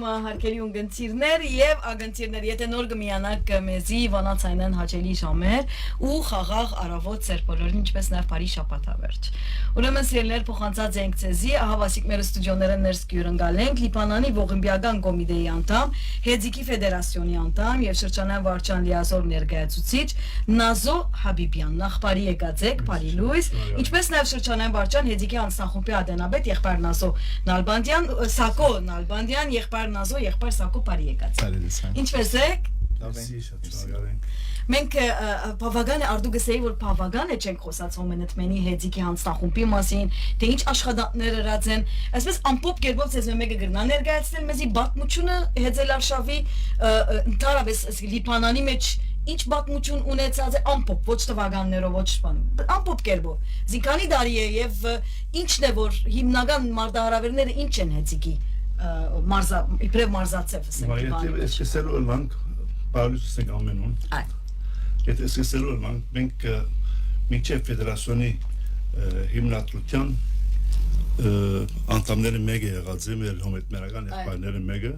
հարկելի ունգընցիրներ եւ ագընցիրներ, եթե նոր կմիանաք մեզի վանացայնեն հաճելի ժամեր ու խաղաղ առավոտ ծեր բոլորին, ինչպես նաեւ բարի շաբաթավերջ։ Ուրեմն սիրելիներ, փոխանցած ենք ցեզի, ահա Վասիկմերը ստուդիոները ներս կյուրընկալ ենք, Լիբանանի ողիմբիական կոմիտեի անդամ, Հեձիկի ֆեդերացիոնի անդամ եւ շրջանային վարչության լիազոր ներկայացուցիչ Նազո Հաբիբյան, նախ բարի եկած եք, բարի լույս, ինչպես նաեւ շրջանային վարչության Հեձիկի անձնախումբի ադենաբեդ եղբայր Նազո Նալբանդյան, Սակո Նալբանդյան, եղբայր Նազո, եղբայր Սակո, բարի եկած։ Ինչպես եք։ Մենք բավական է արդուգսեի, որ բավական է չենք խոսացում մենի Հեձիկի հանձնախումբի մասին, թե ինչ աշխատանքներ ըրած են, այսպես ամպոպ կերպով ցեզ մեկը գրնա ներկայացնել մեզի բացմությունը Հեձելարշավի ընդհանրապես Լիբանանի մեջ ինչ բացմություն ունեցած է ամպոպ, ոչ տվականներով, ոչ բանում, ամպոպ կերպով։ Զինքանի դարի է եւ ինչն է որ հիմնական մարտահրավերները ինչ են Հեձիկի իբրև մարզացեվ ասենք Պարուս ենք ամենուն։ Եթե սկսելու ենք, մենք մինչև ֆեդերացիոնի հիմնադրության անդամները մեկը եղած է, մեր հոմետմերական եղբայրները մեկը,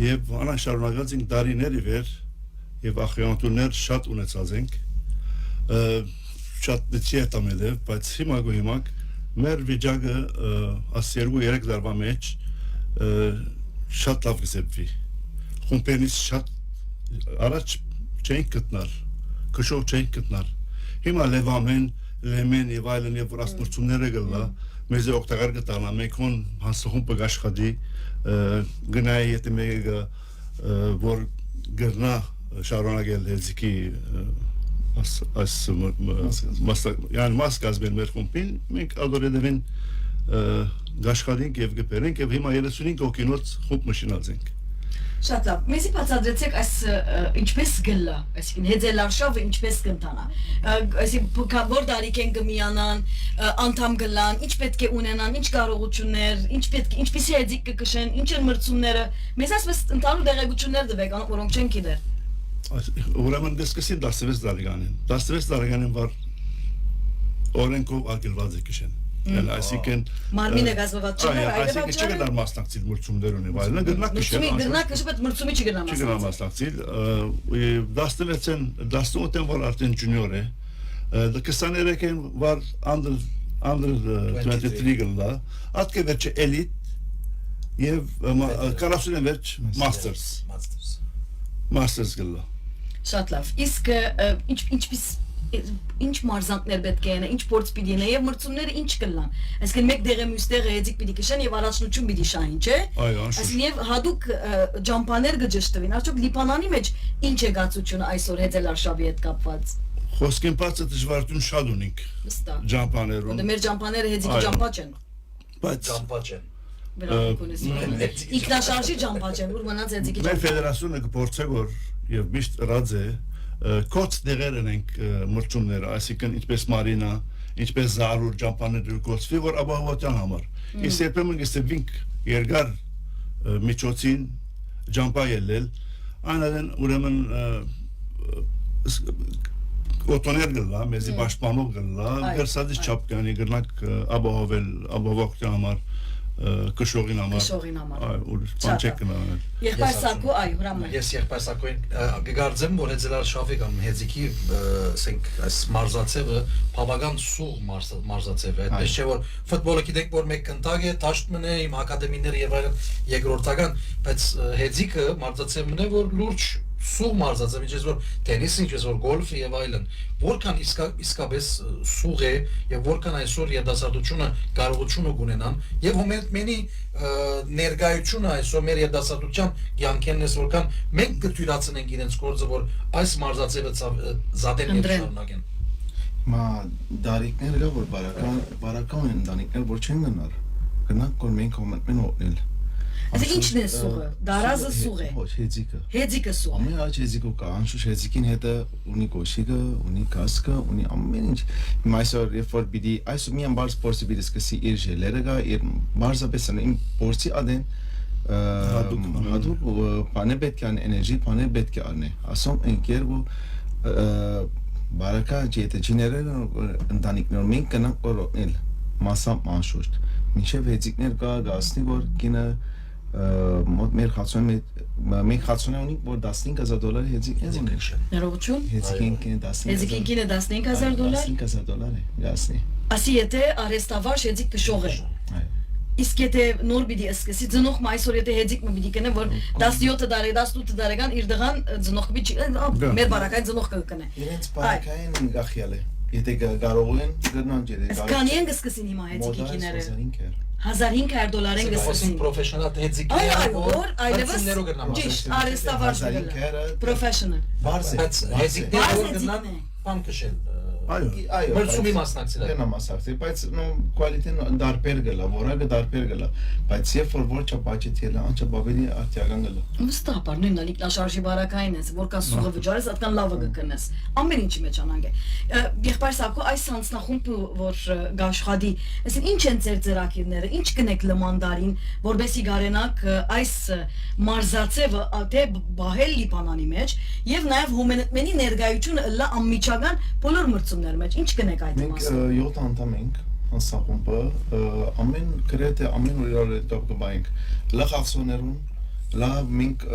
եւ անան շարունակած ենք դարիների վեր եւ ախրանտուներ շատ ունեցած ենք, շատ դիցի է տամելև, բայց հիմա մեր վիճակը աս 2-3 տարվա մեջ շատ լավ կսեպվի։ Խումբերից շատ առաջ չենք գտնել, քշով չենք գտնել։ Հիմա լևամեն, լեմեն եւ այլն եւ որ ասմրցումները գլա, մեզ օգտակար կտանա, մենք հոն հանսխումբը գաշխատի, գնայի եթե մեկը որ գրնա շարունակել Հեձիկի մաս կազմել մեր խումբին, մենք ադորեդևին գաշխատենք եւ գպերենք եւ հիմա 35 հոգինոց խումբ մշինած ենք։ Շատ լավ, մեզի բացատրեցեք այս ինչպես գլա, այսինքն Հեձելարշավը ինչպես կընթանա, այսինքն որ դարիք են կմիանան, անդամ գլան, ինչ պետք է ունենան, ինչ կարողություններ, ինչպեսի Հեձիկ կկշեն, ինչ են մրցումները, մեզ այսպես ընդհանուր տեղեկություններ տվեք, որոնք չեն գիտեր։ Ուրեմն դեսկսի 16 տարեկանին, 16 տարեկանին որ օրենքով արգելված է կշեն։ Այսինքն մարմինը գազված չէ, այսինքն չգնար մասնակցել մրցումներ ունի, վայելն գտնակ քշել։ Գտնակ քշել, բայց մրցումի չգնա մասնակցել։ 16-ին 18-ին որ արդեն ջունիոր է, 23-ին որ under 23 գլա, ատկե վերջ էլիտ եւ 40-ին վերջ masters գլա։ Շատ լավ։ Իսկ ինչպես ինչ մարզանքներ պետք է ունենա, ինչ փորձ պիտի ունենա եւ մրցումները ինչ կլան։ Այսինքն մեկ դեղը մյուս դեղը Հեձիկ պիտի կշեն եւ առաջնություն պիտի շահին, չէ՞։ Այսինքն եւ հadouk ջամփաներ գճշտվին։ Արդյոք Լիբանանի մեջ ինչ է գացությունը այսօր Հեձելարշավի հետ կապված։ Խոսքին բացը դժվարություն շատ ունենք։ Ջամփաներում։ Մեր ջամփաները Հեձիկի ջամփա չեն։ Բայց ջամփա չեն։ Ինքնաշարժի ջամփա չեն, որ մնաց Հեձիկի ջամփա։ Մեր ֆեդերացիոնը կփորձի որ եւ միշտ ռաձ է կոց դեղերն ենք մրցումները, այսինքն ինչպես Մարինա, ինչպես Զարուր ջամփաները կոչվի, որ ապահովության համար։ Իսկ երբեմն գստվինք երկար միջոցին ջամփա ելել, այնadен ուրեմն օտոներ գլա, մեզի պաշտպանող գլա, վերսադից չափ կանի գրնակ ապահովության համար կշողին համար, բան չեք կնանել։ Եղբայր Սակո, այ հրաման։ Ես եղբայր Սակոին կգարձեմ, որ Հեձելարշավի կամ Հեձիկի այս մարզացևը բավական սուղ մարզացև է, այդպես չէ որ ֆուտբոլը գիտենք որ մեկ կնտակ է, դաշտն է, իմ ակադեմիները եւ այլն երկրորդական, բայց Հեձիկը մարզացևն է որ լուրջ սուղ մարզացավ, ինչպես որ տենիսը, ինչպես որ գոլֆը եւ այլն, որքան իսկապես սուղ է եւ որքան այսօր երիտասարդությունը կարողությունը կունենան եւ հոմենտմենի ներկայությունը այսօր մեր երիտասարդության կյանքերն է որքան մենք կթույլատնենք իրենց գործը որ այս մարզացևը զատեն շարունակեն։ Մա դարիքներ կա որ բարական ընտանիքներ որ չեն գնանք որ մենք հոմենտմեն օգնել։ Այսինքն ինչն է սուղը, դարազը սուղ է։ Ոչ, Հեձիկը։ Հեձիկը սուղ։ Ամեն աճ Հեձիկը կա, անշուշտ Հեձիկին հետը ունի կոշիկը, ունի կասկը, ունի ամեն ինչ։ Հիմա այսօր երբ որ պիտի այսօր միան բարձ փորձի պիտի սկսի իր ժելերը գա, իր մարզապես իմ փորձի ադեն հատուկ բանը պետք է ան էներգի բանը պետք է անե։ Ասում ընկեր ու բարակա ջետը ջիներերը ընտանիքներ մենք կնանք օրոնել մասամբ անշուշտ։ Մինչև Հեձիկներ կա գասնի որ կինը մոտ մեր խացոնը ունի որ $15,000 հեծիկ Ներողություն։ հեծիկին Հեզիկինքինը $15,000։ $15,000 է գասնի Ասի եթե արեստավար հեզիկ կշող է։ Իսկ եթե նոր պիտի սկսի ծնող այսօր եթե հեզիկ մը պիտի կնե որ 17 տարեկան 18 տարեկան իր դղան ծնող պիտի մեր բարակային ծնող կգնե։ իրենց բարակային գախյալ է եթե կարող են գտնան ջերը Քանի են կսկսին հիմա հեզիկիները $1,500 $1,500 են կսկսին պրոֆեսիոնալ հեծիկի որ այլևս ճիշտ արեստավար professional բարձր հեծիկները որ գնան բան քշել այո մրցումի մասնակցել Դենա մասնակցել բայց նո կվալիտեն դարբեր գլա որակը դարբեր գլա բայց երբ որ չա բաջեթի լա անչա բավելի արտիական գլա Վստահաբար նույնն ալիք լաշարժի բարակային ես որ կա սուղը վճարես այդքան լավը կգնես ամեն ինչի մեջ անանգ է եղբայր Սակո այս հանձնախումբը որ գաշխատի այսին ինչ են ձեր ծրագիրները ինչ կնեք լմանդարին որբեսի գարենակ այս մարզացևը թե բահել լիբանանի մեջ եւ նաեւ հումենտմենի ներկայությունը լա անմիջական բոլոր մրցումներ մեջ ինչ կնեք այդ մասը մենք 7 անդամ ենք հանձնախումբը ամեն գրեթե ամեն օր իրար հետ կբայենք լախախսոներուն լավ մենք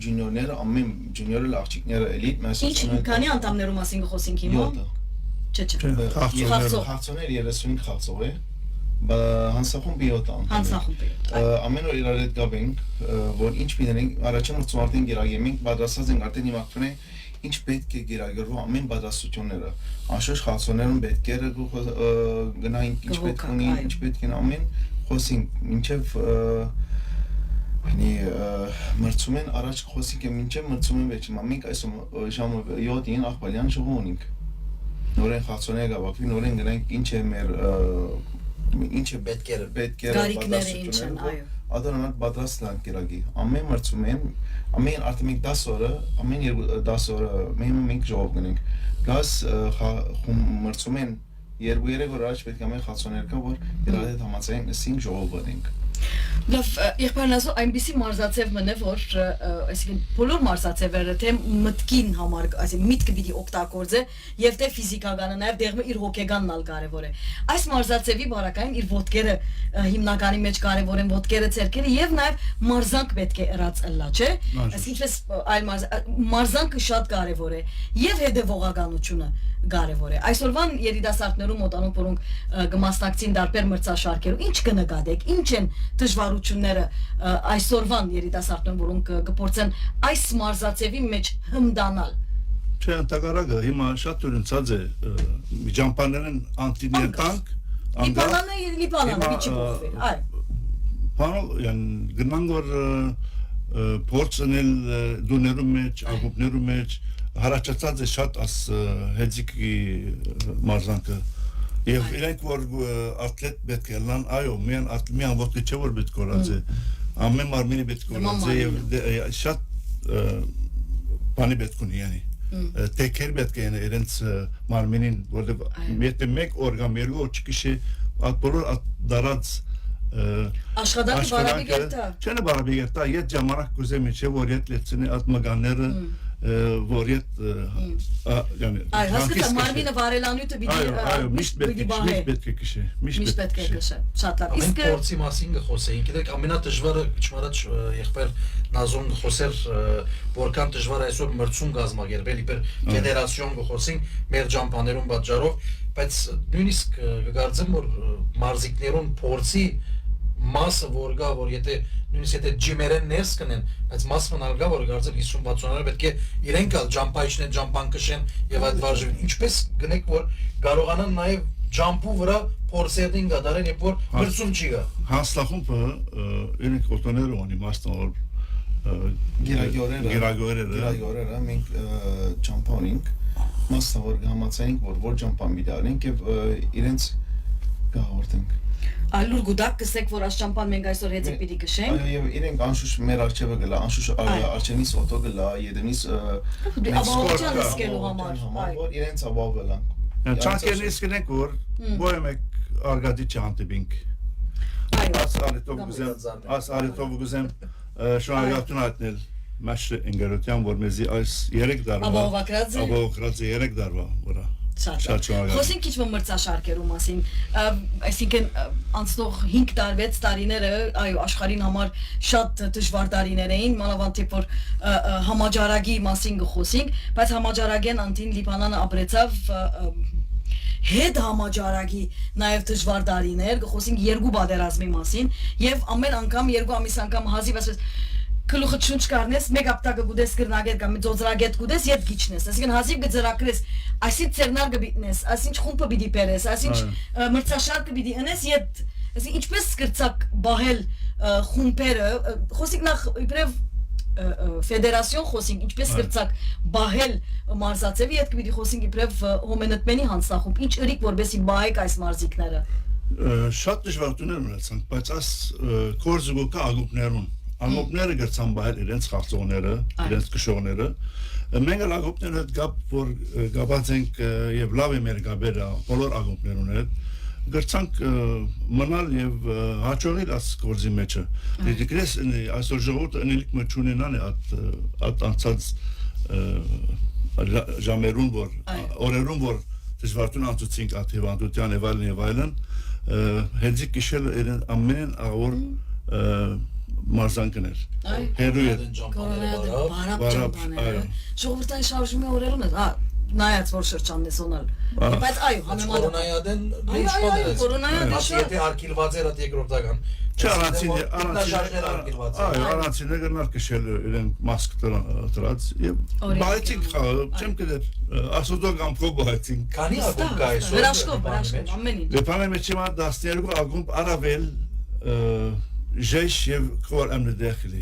ջունիորները ամեն ջունիորը աղջիկները էլիտ մեզ Ինչ քանի անդամներու մասին խոսենք հիմա 7 Խաղցող խաղցոներ 35 խաղցող է հանձնախումբի 7 անդամ հանձնախումբի ամեն օր իրար հետ գաբենք որ ինչ պիտենք առաջին մրցում արդեն գերագեմենք պատրաստած ենք արդեն հիմա քնե ինչ պետք է գերագրվի ամեն պատրաստությունները անշուշտ խաղացողներուն պետք է գնային ինչ պետք ունի ինչ պետք է ամեն խոսենք մինչև մրցումեն առաջ խոսենք մինչև մրցումեն մեջ մենք այսօր ժամը 7-ին աղբալյան շուղ ունենք նորեն խաղացողները գավակվի նորեն գնանք ինչ է մեր ինչ է պետք է գարիկները ինչ են այո Ադոնանալ պատրաստ լանք գերագի ամեն մրցումեն ամեն արդեն մենք 10 օրը ամեն 10 օրը մենք ժողով գնենք գաս մրցումեն 2-3 օր առաջ պետք է ամեն խացոներ կա որ իրար հետ համաձայն 5 ժողով բնենք Լավ, եղբայրնազո այնպիսի մարզացև մնե, որ այսինքն բոլոր մարզացևերը թե մտքին համար, այսինքն միտքը պիտի օգտագործե եւ թե ֆիզիկականը նաեւ դեղը իր հոգեկանն ալ կարեւոր է։ Այս մարզացևի բարակային իր ոտքերը հիմնականի մեջ կարեւոր են ոտքերը, ցերկերը եւ նաեւ մարզանք պետք է ըրած ըլլա, չէ՞։ Այսինքն այլ մարզանքը շատ կարեւոր է եւ հետեւողականությունը կարեւոր է։ Այսօրվան երիտասարդներու մոտանոց որոնք կմասնակցին դարբեր մրցաշարքերում ինչ կնկատեք, ինչ են դժվարությունները այսօրվան երիտասարդներուն որոնք կփորձեն այս մարզացևի մեջ հմդանալ Չէ, ընդհանրակը հիմա շատ ուրինցած է միջամբաներն անտիներտանք Լիբանանը ինչի փոխվի այ Բանը գնանք որ փորձնել դուներու մեջ, աղուբներու մեջ հարաճած է շատ աս հեծիկի մարզանքը Եվ իրենք որ ատլետ պետք է լան, այո, միան ոտքի չէ որ պետք կորած է, ամեն մարմինի պետք կորած է և շատ բանի պետք ունի, յանի, տեքեր պետք է իրենց մարմինին, որտև եթե մեկ օր կամ երկու օր չկիշի, at բոլոր դարած աշխատանքը բարաբի գերտա Չեն բարաբի գերտա, ետ ժամանակ կուզեմ չէ, որ ետ լեցնի at մգանները որ ետ Այ հասկացա մարմինը վարելանյութը միշտ պետք է քշի միշտ պետք է քշի շատ լավ իսկ փորձի մասին խոսեինք գիտեք ամենադժվարը չմարած եղբայր նազոն խոսեր որքան դժվար է այսօր մրցում գազմագերբել իբր ֆեդերացիոն խոսենք մեր ջամփաներուն պատճառով բայց նույնիսկ կգարձեմ որ մարզիկներուն փորձի մասը որ գա որ եթե նույնիսկ եթե ջիմերեն ներս կնեն բայց մասն ալգա որ գարձել 50-60-ները պետք է իրենք ալ ջամփայիչներ ջամփան կշեն եւ այդ վարժին ինչպես գնեք որ կարողանան նաեւ ջամփու վրա փորձերին գդարեն երբ որ մրցում չի գա Հանձնախումբը իրենք օտոները ունի մասնավոր գերագորերը մենք ջամփա ունենք մասնավոր համացանինք որ ջամփան բիդարենք եւ իրենց գահորտենք Այլուր գուդակ կսեք, որ աշխամպան մենք այսօր հեծիկ պիտի կշենք Եվ իրենք անշուշ մեր արջևը գլա, անշուշ արջենիս ոտո գլա, եդենիս Աբաղողջան իսկելու համար Որ իրենց աբաղ գլան Չանքերն իսկնենք, որ բոյեմ եք արգադի չանտիբինք Աս արետով գուզեմ շուանագատուն այտնել մաշր ընգերոտյան, որ մեզի այս երեկ դարվա Աբաղողակրած է 3 դարվա, որա Շատ Շատ շնորհակալ։ Խոսենք քիչ մրցաշարքերու մասին, այսինքն անցնող 5 տարի 6 տարիները, այո, աշխարհին համար շատ դժվար տարիներ էին, մանավանդ երբ որ համաճարակի մասին գխոսենք, բայց համաճարակեն անտին Լիբանանը ապրեցավ հետ համաճարակի նաև դժվար տարիներ, գխոսենք երկու պատերազմի մասին, եւ ամեն անգամ երկու ամիս անգամ հազիվ ասես Կլուխը չունչ կարնես, մեկ ապտակը գուդես գրնագետ կամ ծոծրագետ գուդես ետ գիչնես, այսինքն հազիվ գծրակրես, այսինչ ծերնար գբիտնես, այսինչ խումբը բիդի պերես, այսինչ մրցաշարքը բիդի ընես ետ, այսինչ ինչպես սկրծակ բահել խումբերը, խոսիկ նախ իբրև ֆեդերասիոն խոսինք, ինչպես սկրծակ բահել մարզացևի ետ կբիդի խոսինք իբրև հոմենտմենի հանցնախումբ, ինչ ըրիք որբեսի բայեք այս մարզիկները։ Շատ դժվարություններ ունեցանք, բայց այս կորզուգոկա ագուպներուն Անգոպները գրցան բայել իրենց խաղցողները, իրենց կշողները Մենք ագոպները հետ գապ, որ գապած ենք և լավ է մեր գաբերը բոլոր ագոպներուն հետ գրցանք մնալ և հաճողիլ այս գործի մեջը դիկրես այսօր ժողովուրդը ընելիք մը չունենան է այդ անցած ժամերուն, որ օրերուն, որ դժվարություն անցուցինք այդ հիվանդության և այլն հենձի կիշել ամեն աղոր մարզանքներ հերու էր ժողովրդային շարժումի օրերուն է նայած որ շրջանն է սոնալ բայց այո կորոնայադեն եթե արկիլված էր այդ երկրորդական Արանցին գնալ կշել իրենք մասկ տրած և բայեցինք խաղը, չեմ կդեր ասոդո գամքով բայեցինք Կանի ագում կա այսօր Վրաշկով, ամեն ինչ Վեպանը մեջ հիմա 12 ագում առավել ժեշ և կոր ամնը դեղլի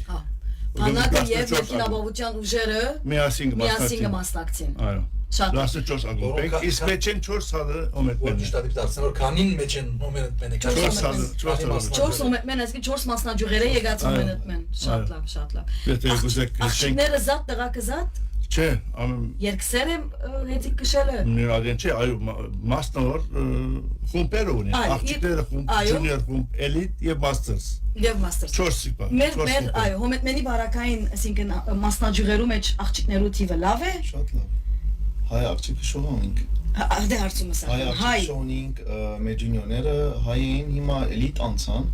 Բանակը և երկինաբավության ուժերը միասին կմասնակցին Այո 14 ագում ենք, իսկ մեջ են 4 հալը Որ ճիշտատիպ դարձնոր քանին մեջ են հոմենտմեն է 4 հոմենտմեն, այսկի 4 մասնաջուղերը եկած հոմենտմեն Շատ լավ Աղջիկները զատ, տղակը զատ Չէ Երկսեր եմ հետիկ կշել է Նիրադեն չէ, այո մասնավոր խումպեր ունի Աղջիկները խումպ, ջունիոր խումպ, էլիտ և մաստերս Եվ մաստերս 4 սիպա Մեր հոմենտմենի բարակային մասնաջուղերու մեջ աղջիկներու թիվը լավ է Շատ լավ Հայ աղջիկը շողանինք Դե հարցումս Հայ աղջիկ շողանինք մեր ջունիորները հայ էին հիմա էլիտ անցան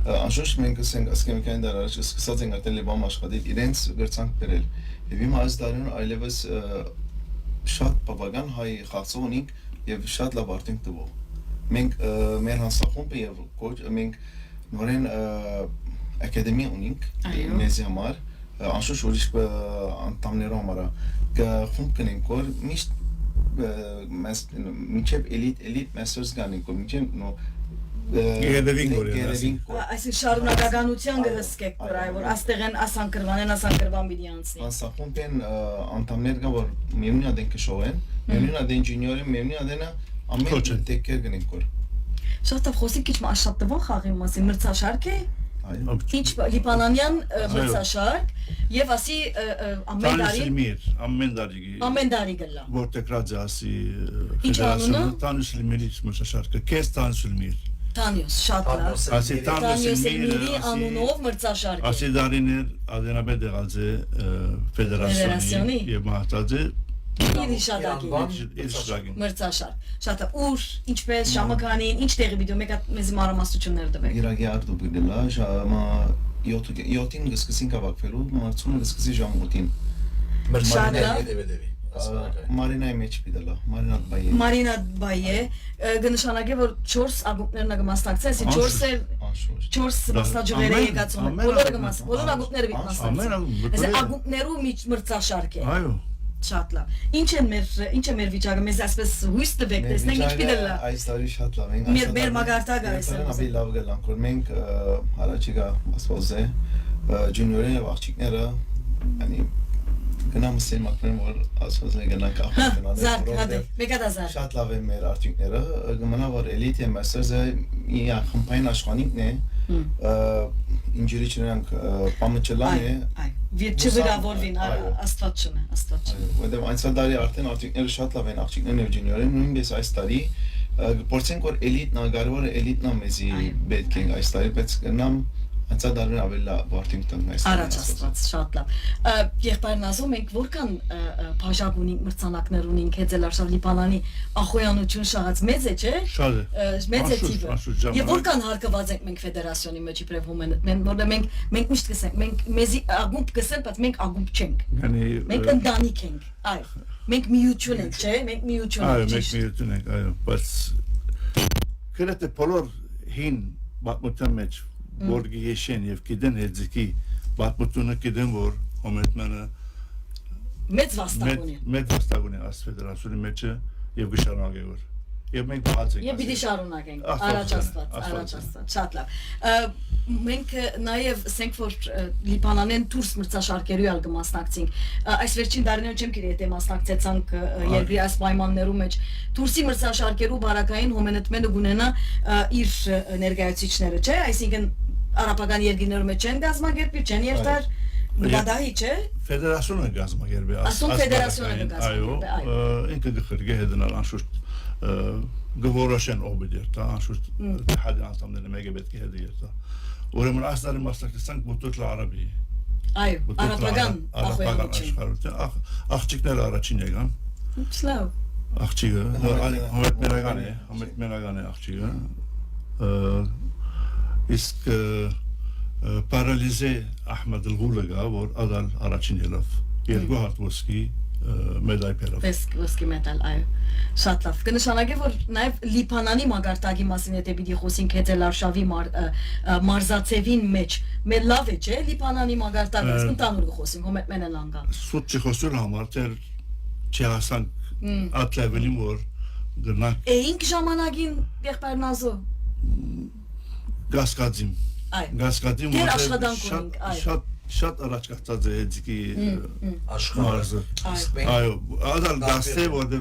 Անշուշտ մենք ասկեմիկային դար առաջ սկսած ենք արդեն լեբամ աշխատել իրենց գրցանք բերել Եվ հիմա այս դարին այլևս շատ բավական հայ խաղցող ունենք և շատ լավ արդյունք տվող Մենք մեր հանձնախումբը և մենք նորեն ակադեմիա ունենք մեզի համար Անշուշտ ուրիշ անդամներու համար խումբ կնենք որ միշտ մինչև էլիտ մաստերս գանենք որ մինչև Այսինք շարունակականության գհսկեք վրայ, որ աստեղեն ասանկրվան բիդի անցնի Անսախումբ են անդամներ կա, որ միևնի ադեն կշող են Միևնի ադեն ջինյոր են, միևնի ադենը ամեն տեկեր գնենք որ Շատ տավ խոսիկ քիչ շատ տվող խաղի մասին մրցաշարք է Ինչ լիբանանյան մրցաշարք եւ ասի ամեն տարի գլա Որտեղ ռադիա ասի ֆեդերացիոնը Տանյուսլիմիրի մրցաշարքը քեզ Տանյուսլիմիր Տանյուս շատ լավ Ասի Տանյուսլիմիրի անունով մրցաշարք Ասի դարիներ ադենաբեդ եղած է ֆեդերացիոնի եւ մահացած է Իրիշադագին մրցաշարք Շատ ուր, ինչպես, ժամականին, ինչ տեղի բիդու մեկ մեզ մարամասություններ տվեք Իրագի արդու բգլա, ժամա 7-ին գսկսին կավակվելու, մարցունը գսկսի ժամ 8-ին Մարինայի մեջ պիդալա, Մարինատ բայ է, գնշանագե, որ 4 ագուպներն գմաստակցեն, 4 մասնաջուղերը եկացում են, բոլոր ագուպները բիտ մասնակցեն Ագուպներու մրցաշարք է Շատ լավ Ինչ է մեր վիճակը, մեզ ասպես հույս տվեք, տեսնենք ինչ պիդելա Այս տարի շատ լավ ենք Մեր մագարտագա Ավելի լավ գլանք, որ մենք հարաճիգա ասված է ջունիորը և աղջիկները գնամ սեն մակնեն, որ ասված է գնանք աղջիկ Զարկ, հադե, մեկադազար Շատ լավ է մեր արդյունքները, գմնա որ էլիտ է մաստերս է խմպային աշխանինքն է Ինջիրի չնրանք պամը չլան է Չվիրավորվին, աստված չնը Որտև այնցա դարի արդեն արդյունքները շատ լավ են աղջիկներն և ջունիորը նույնպես այս տարի փորձենք որ էլիտնա, կարևորը էլիտնա մեզի պետք ենք այս տարի բայց գնամ Անցա դարեր ավելի լավ Վարդինգտոն այս Առաջ աստված, շատ լավ։ Եղբայրն ասում ենք որքան բաժակ ունենք մրցանակներ ունենք հեծելարշավ Լիբանանի ախոյանություն շահած մեծ է, չէ։ Շատ է։ Մեծ է թիվը։ Անշուշտ Եվ որքան հարկված ենք մենք ֆեդերացիոնի մեջ իբրև մենք միշտ կսենք, մենք մեզի ագումբ կսենք, բայց մենք ագումբ չենք։ Yani Մենք ընտանիք ենք, այո։ Մենք միություն ենք, չէ՞, մենք միություն այո, ենք։ մենք միություն ենք, այո, բայց գրեթե բոլոր հին պատմության մեջ որ գիշեն եւ գիտեն հեծիկի պատմությունը գիտեն որ հոմետմանը Մեծ վաստակ ունի։ մեծ վաստակ ունի այս ֆեդերացիոնի մեջ եւ գշարունակե որ եւ մենք բացենք Եվ պիտի շարունակենք, Աստված առաջ աստված, շատ լավ։ Մենք նաև ասենք որ Լիբանանեն դուրս մրցաշարքերու ալ կմասնակցենք։ Այս վերջին տարիներում չեմ գիտի եթե մասնակցեցանք երկրի այս պայմաններու մեջ դուրսի մրցաշարքերու բարակային հոմենտմենը գունենա իր ներկայացուցիչները, չէ՞, այսինքն արաբական երկրներու մեջ չեն գազམ་ակերպի, չեն երթար Բադահի չէ։ Ֆեդերացիոնը գազམ་ակերպի Ասում ֆեդերացիոնը գազམ་ակերպի, այո։ Ինքը գխրգե հետնալ անշուշտ գորոշեն օբիդեր, դա անշուշտ հադ անտամները մեկ է պետք է հետը։ Ուրեմն այս տարի մասնակցեցանք մոտոտ լարաբի։ Այո, արաբական աշխարհություն։ Աղջիկները առաջին եկան։ Լավ։ Աղջիկը հոմետ մենական է աղջիկը։ Իսկ պարալիզե Ահմեդ Ալ-Ղուլը գա, որ ադալ առաջին ելավ։ Երկու հատ ոսկի մեդալ բերավ։ Ոսկի մեդալ, այո։ Շատ լավ։ Կնշանակե որ նաև Լիբանանի մագարտակի մասին եթե պիտի խոսենք հեծելարշավի մարզացևին մեջ, մեր լավ է, չէ՞, Լիբանանի մագարտակը, ասում տանուր խոսենք, հոմետ մենեն անգա։ Սուտ չխոսել համար դեր չհասանք at level-ին որ գնանք Էինք ժամանակին եղբայրնազո։ Գասկադիմ։ Այո։ Գասկադիմ Դեր աշխատանք ունենք, այո։ Շատ առաջ կացած է էջիկի աշխարհը։ Այո, ադալ գաստե որ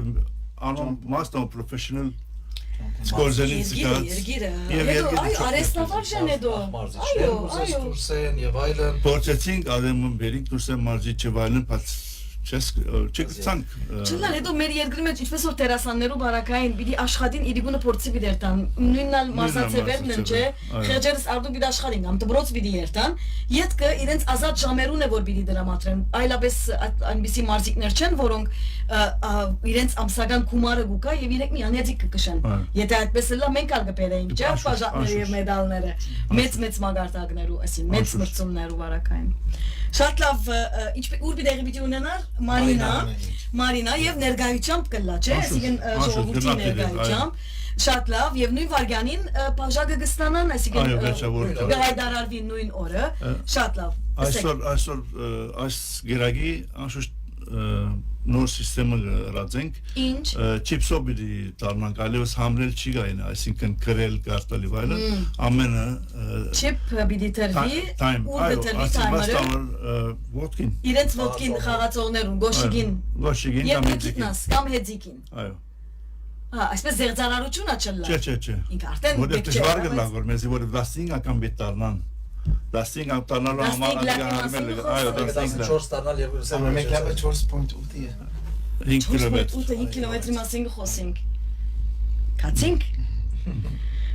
անոն master professional Սկորզենից կած Երգիրը։ Հետո այո, արեստավարժան հետո։ Այո, այո։ Դուրսեն եւ այլն։ Փորձեցինք ադեմում բերինք դուրսեն մարզի չվայլեն, բայց չգցանք։ Չլան, հետո մեր երկրի մեջ ինչպես որ տերասաններու բարակային պիտի աշխատին իրիկունը փորձի պիտի երթան։ Նույնն մարզացևերն են, չէ։ Խեջերս արդու պիտի աշխատին, ամ դբրոց պիտի երթան։ Յետքը իրենց ազատ ժամերուն է որ պիտի դրամատրեն։ Այլապես այնպիսի մարզիկներ չեն, որոնք իրենց ամսական գումարը գուկա եւ իրենք մի անհետիկ կկշեն։ Եթե այդպես լա մենք ալ կբերեինք, չէ՞, բաժակները եւ մեդալները։ Մեծ մագարտակներու, այսին մեծ մրցումներու բարակային։ Շատ լավ, ուր պիտի պիտի ունենար Մարինա եւ ներկայությամբ կլա, չէ՞, այսինքն ժողովրդի ներկայությամբ։ Շատ լավ եւ նույն վարյանին բաժակը կստանան, այսինքն գայդարարվի նույն օրը։ Շատ լավ։ Այսօր այս գերագի անշուշտ նոր սիստեմը ռացենք Ինչ չիպսով պիտի դառնանք այլևս համրել չի գային այսինքն գրել կարտալի վայլը ամենը չիպ պիտի տրվի ու դրվի թայմերը ոդկին իրենց ոդկին խաղացողներուն գոշիգին կամ հեծիկին այո այսպես զերծարարությունը չլա չէ ինք արդեն որտեղ դժվար կլա որ մեզի որ 15 անգամ պետք դառնան 15 անգամ համար այո 14 տանալ եւ Մենք լավ 4.8 է 5 կիլոմետր 5 կիլոմետրի մասին խոսենք Կացինք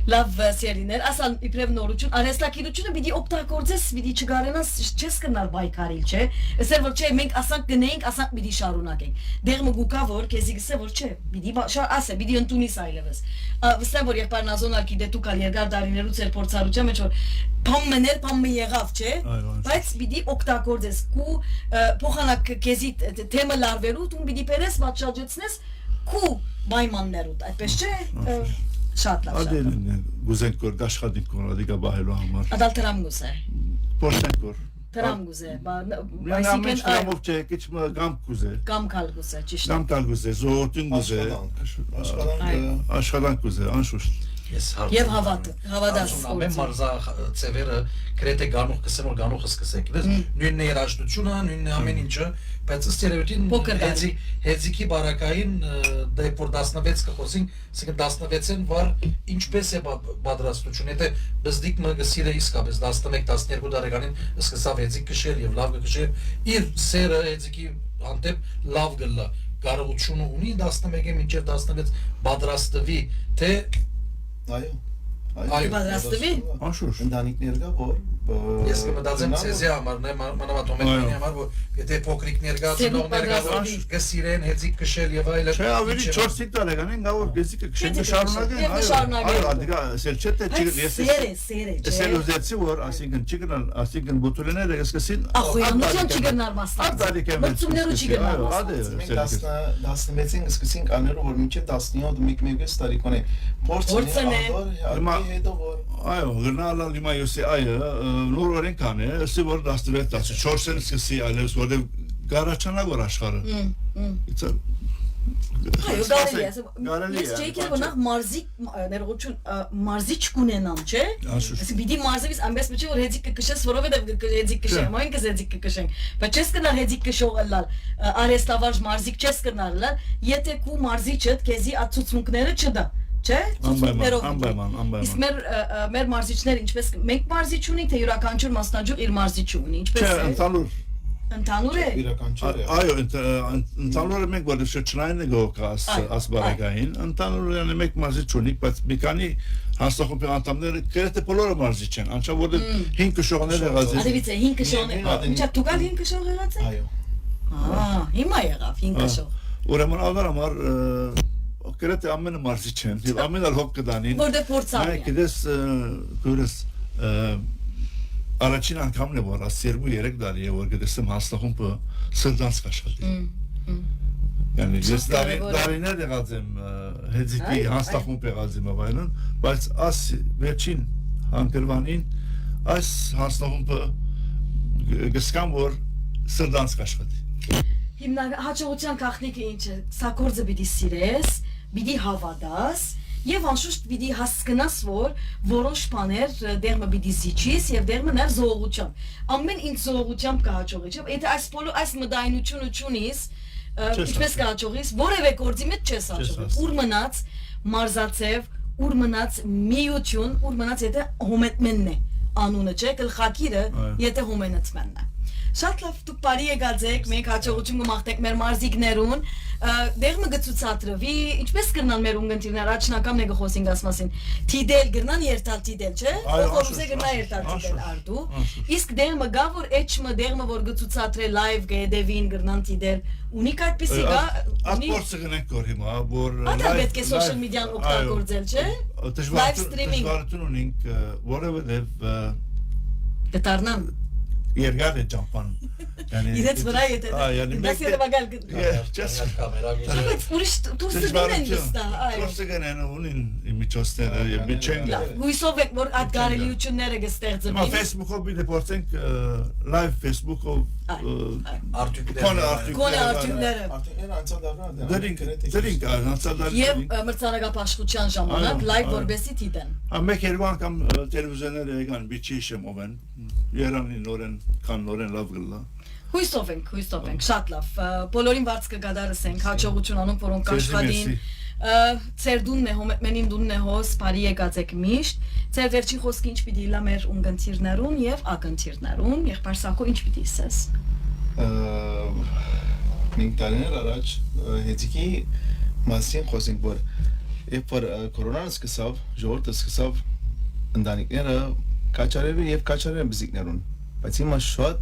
Լավ սերիներ, ասան իբրև նորություն, արհեստագիտությունը պիտի օգտագործես, պիտի չգարենաս, չես կնար բայկարիլ, չէ։ Ասել որ չէ, մենք ասանք գնենք, ասանք պիտի շարունակենք։ Դեղը գուկա որ քեզի գսե որ չէ, պիտի ասե, պիտի ընդունիս այլևս։ Վստահ որ եղբայր նազոնալ գիտե դու կալ երկար դարիներուց էր փորձառության մեջ որ փամմներ փամմը եղավ, չէ։ Բայց պիտի օգտագործես ու փոխանակ քեզի թեմը լարվելու, դու պիտի բերես, պատշաճեցնես քու պայմաններուդ, այդպես չէ։ Շատ լավ։ Ադեն գուզենք որ աշխատենք որ ադիկա բահելու համար։ Ադալ տրամ գուզե։ Փորձենք որ։ Տրամ գուզե, այսինքն այո չէ, քիչ գամ գուզե։ Կամ կալ գուզե, ճիշտ։ Կամ կալ գուզե, զոհոտին գուզե։ Աշխատանք գուզե, անշուշտ։ Եվ հավատաս։ Ամեն մարզա ծևերը գրեթե գանուխ կսեն որ գանուխը սկսեք։ Նույնն է երաժշտությունը, նույնն է ամեն ինչը, բայց ըստ երևույթին հեծիկի բարակային դե որ 16 կխոսենք, ասենք 16-ին վար ինչպես է պատրաստություն։ Եթե բզդիկը գսիրը իսկապես 11-12 տարեկանին սկսավ հեծիկ քշել եւ լավ քշել, իր սերը հեծիկի հանդեպ լավ գլա կարողությունը ունի 11-ը մինչև 16 պատրաստվի, թե Այո պատրաստվի Անշուշտ ընտանիքներ կա որ Ես կմտածեմ ցեզի համար, մանավանդ համար, որ եթե փոքրիկներ գա, ծնողներ գա, կսիրեն հեծիկ քշել եւ այլն։ Չէ, ավելի 4-5 տարեկան են գա որ գեցիկը քշեն շարունակեն, այո, դիգա սելչետը ես սեր ուզեցի որ ասինքն բուտուլները սկսին ախոյանության չգնար մասնակ։ Բրցումներու չգնար մասնակ։ 16-ին սկսեցինք աներով որ մինչև 17 1-1 տարի կոնե փորձն է հետո որ այո գնալը հիմա յոսի այո նոր օրենքան է ասի որ 16-14-ին սկսի այլևս որտեղ գարաչանա որ աշխարհը այո գարելի է ես չեքի որ նախ ներողություն մարզի չկունենամ չէ ասի պիտի մարզից ամբես միջը որ հեծիկ կքշես որովհետև հեծիկ կշեմ այն կզ հեծիկ կքշենք բայց չես կնալ հեծիկ կշողալալ արեստավարժ մարզիկ չես կնալ եթե քու մարզիչը քեզի ացուցմունքները չդա չէ անպայման իսկ մեր մարզիչները ինչպես մենք մարզիչ ունենք թե յուրաքանչյուր մասնաճյուղ իր մարզիչը ունի ինչպես է ընդհանուր է այո ընդհանուր մենք որ շրջանային գոկաս ասբարագային ընդհանուր մենք մարզիչ ունենք բայց մի քանի հաստախոպի անդամները գրեթե բոլորը մարզիչ են անչափ որ 5 կշողներ եղած են adevitse 5 կշողներ ինչա դու կալ 5 կշող եղած է այո հիմա եղավ 5 կշող ուրեմն ավարամար գրեթե ամենը մարզիչ են եւ ամենը հոգ կդանին որտեղ փորձան է գիտես գուրս առաջին անգամն է որ ասերու 3 տարի է որ գտեսեմ հաստախումբը սրտանց աշխատի yani ես տարիներ եղած եմ հեծիկի հաստախումբ եղած եմ ավայլն բայց աս վերջին հանգրվանին այս հաստախումբը գսկամ որ սրտանց աշխատի հիմնական հաջողության գաղտնիքը ինչ է սա գործը պիտի սիրես պիտի հավատաս եւ անշուշտ պիտի հասկանաս որ որոշ բաներ դերմը պիտի զիջիս եւ դերմը ներ զողությամբ ամեն ինչ զողությամբ կհաջողի չէ եթե այս բոլոր այս մտայնությունը ճունիս ինչպես կհաջողիս որևէ գործի մեջ չես հաջողի ուր մնաց մարզացեվ ուր մնաց միություն ուր մնաց եթե հոմետմենն է անունը չէ գլխակիրը եթե հոմենցմենն է Շատ լավ դուք բարի եկած եք, մենք հաջողություն կմաղթենք մեր մարզիկներուն, դեղմը գծուցատրվի, ինչպես կրնան մեր ունգընտիրներ, աչնական է գխոսինք ասմասին, թիդել գրնան երթալ թիդել, չէ, որ ուզե գրնա երթալ թիդել արդու, իսկ դեղմը գա, որ էչմը դեղմը, որ գծուցատրե լայվ գեդևին գրնան թիդել, ունիք այդպիսի գա, ատպորցը գնենք կոր հիմա, որ ատա պետք է սոշել միդյան օգտագործել, չէ, լայվ ստրիմինգ, դժվարություն ունենք, որովհետև դտարնան Երգար է ճամպան Իրեց վրա եթե դες երևակալ ուրիշ դուրսը գնեն դստա դուրսը գնեն ունին միջոցները եւ միջեն հույսով եք որ այդ կարելիությունները կստեղծվեն Մա Facebook-ով մի դեպորտենք live Facebook-ով Կոնը դրինք անցադար Եվ մրցանակապաշխության ժամանակ live որբեսի թիտեն Մեկ երկու անգամ տելևիզիաները եկան բիչի շեմով են Երանի նորեն կան նորեն լավ գլա Հույսով ենք, շատ լավ բոլորին վարձ կգադարսենք հաջողություն անուն որոնք աշխատին Ձեր դունն է, հոմետմենին դունն է հոս, բարի եկած եք միշտ Ձեր վերջին խոսքը ինչ պիտի իլա մեր ունգընթիրներուն և ակընթիրներուն Եղբայր Սակո ինչ պիտի իսես Մենք տարիներ առաջ հեծիկի մասին խոսենք որ երբ որ կորոնան սկսավ, ժողովուրդը սկսավ ընտանիքները կաչարելու եւ կաչարել բզիկներուն բայց հիմա շատ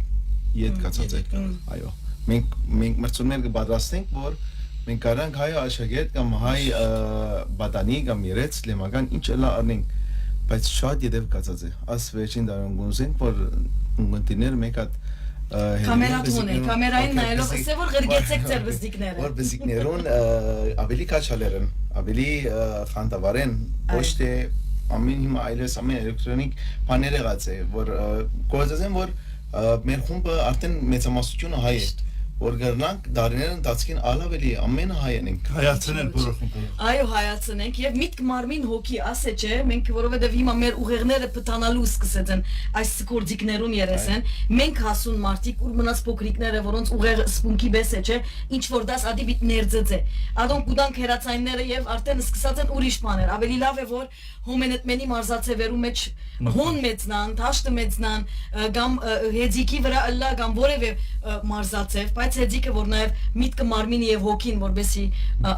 ետ կացած եք այո մենք մրցումներ կպատրաստենք որ մենք կարանք հայ աշակերտ կամ հայ բատանի կամ երեց լեմական ինչ էլա առնենք բայց շատ ետև կացած է աս վերջին դարան գունզենք որ ունգընտիներ մեկ հատ Կամերատուն է, կամերային նայելով ասե որ գրգեցեք ձեր բզիկները որ բզիկներուն ավելի կաչալեր են ավելի խանդավար են ոչ թե ամեն հիմա այլես ամեն էլեկտրոնիկ բաներ եղած է որ գործածեն որ մեր խումբը արդեն մեծամասնությունը հայ է որ գրանք դարիներ ընթացքին ալավելի ամենը հայ ենք հայացնել բոլոր խումբը այո հայացնենք եւ միտք մարմին հոգի ասե չէ մենք որովհետեւ հիմա մեր ուղեղները պտանալու սկսեցին այս գործիքներուն երեսեն մենք հասուն մարդիկ ուր մնաց փոքրիկները որոնց ուղեղը սպունքի պես է չէ ինչ որ դաս ադիբիտ ներծծե ադոնք կուդանք հերացայինները եւ արդեն սկսած են ուրիշ բաներ ավելի լավ է որ հոմենետմենի մարզացեվերու մեջ հոն մեծնան, թաշտը մեծնան, կամ հեծիկի վրա ըլլա կամ որևէ մարզացև, բայց բայց հեծիկը որ նաև միտքը մարմինը եւ հոգին որբեսի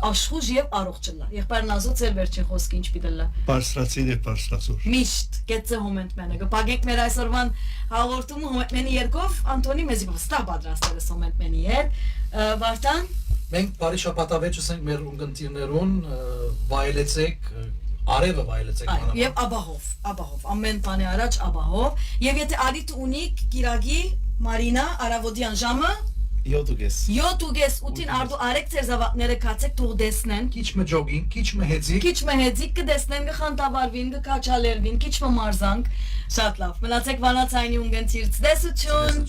աշխուժ եւ առողջ լա եղբայրն ազոց էր վերջին խոսքը ինչ պիտի լա Պարսրացին եւ պարսրացոր։ միշտ կեցը հոմենտմենը գպագենք մեր այսօրվան հաղորդումը հոմենտմենի երկով Անտոնի մեզի վստահ պատրաստել է հոմենտմենի հետ Վարդան Մենք բարի շաբաթավեճս ենք մեր ունգընտիրներուն վայելեցեք արևը վայելեցեք եւ աբահով ամեն բանի առաջ աբահով եւ եթե արիտ ունիք Կիրագի Մարինա Արավոդյան ժամը 7:30 8-ին արդու արեք ձեր զավակները կացեք թող դեսնեն Քիչ մը ջոգինգ, քիչ մը հեծիկ Քիչ մը հեծիկ կդեսնեն գխանտավարվին գկաչալերվին քիչ մը մարզանք շատ լավ մնացեք վանացայինի ունգընտիրց դեսություն